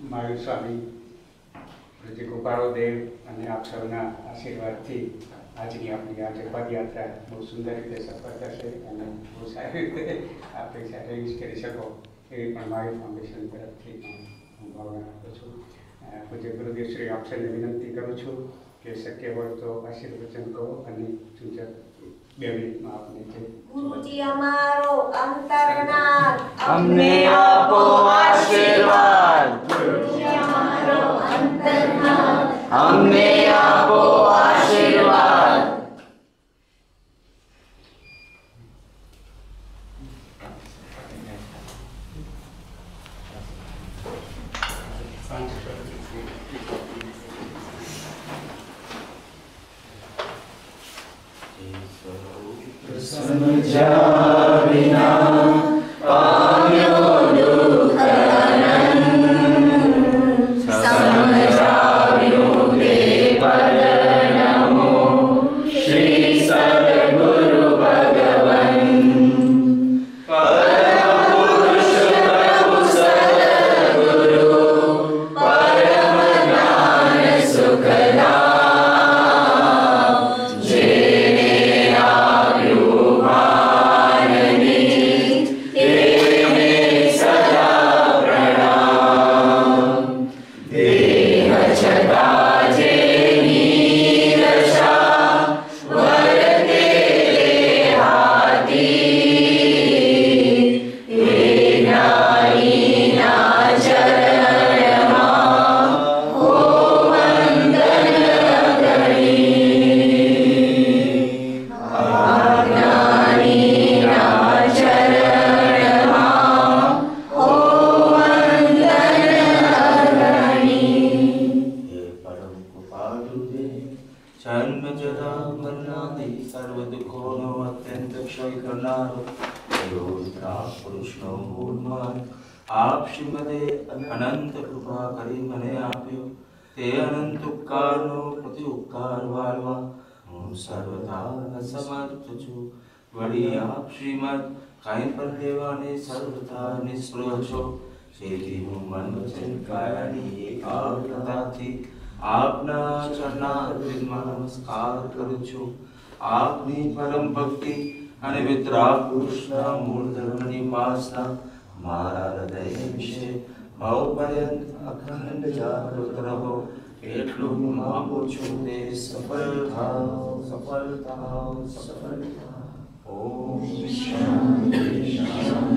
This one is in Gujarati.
મહાવીર સ્વામી, પૂજ્ય ગોપાળોદેવ અને આપ સૌના આશીર્વાદથી આજની આપણી આજે પદયાત્રા બહુ સુંદર રીતે સફળ થશે અને બહુ સારી રીતે આપણે સર્વિસ કરી શકો એવી પણ મહાવીર ફાઉન્ડેશન તરફથી હું ભાવના રાખું છું. પૂજ્ય ગુરુદેવ શ્રી આપ સૌને વિનંતી કરું છું કે શક્ય હોય તો આશીર્વચન કહો અને સૂચક 2 મિનિટમાં આપને જે ગુરુજી અમારો અંતરનાથ અમને આપો આશીર્વાદ. ગુરુજી અમારો અંતરનાથ અમને આપો આશીર્વાદ. સમજ્યા વિના પામ્યો દુઃખ અનંત, સમજાવ્યું તે પદ નમો શ્રી સદગુરુ ભગવન. પરમ પુરુષ પ્રભુ સદગુરુ પરમ જ્ઞાન સુખદા, આપ શ્રીમદે અનંત કૃપા કરી મને આપ્યો તે અનંત ઉપકારનો પ્રતિ ઉપકાર વાળવા હું સર્વથા સમર્થ છું. વળી આપ શ્રીમદ કાંઈ પણ લેવાને સર્વથા નિષ્ફળ છો, તેથી હું મન વચન કાયાની એકાગ્રતાથી આપના ચરણારવિંદમાં નમસ્કાર કરું છું. આપની પરમ ભક્તિ અને વિતરાગ પુરુષના મૂળ ધર્મની ઉપાસના મારા હૃદય વિશે ભાવપર્યંત અખંડ જાગૃત રહો એટલું હું માંગુ છું. તે સફળ થાઓ, સફળ થાઓ, સફળ થાઓ. ઓમ શાંતિ શાંતિ.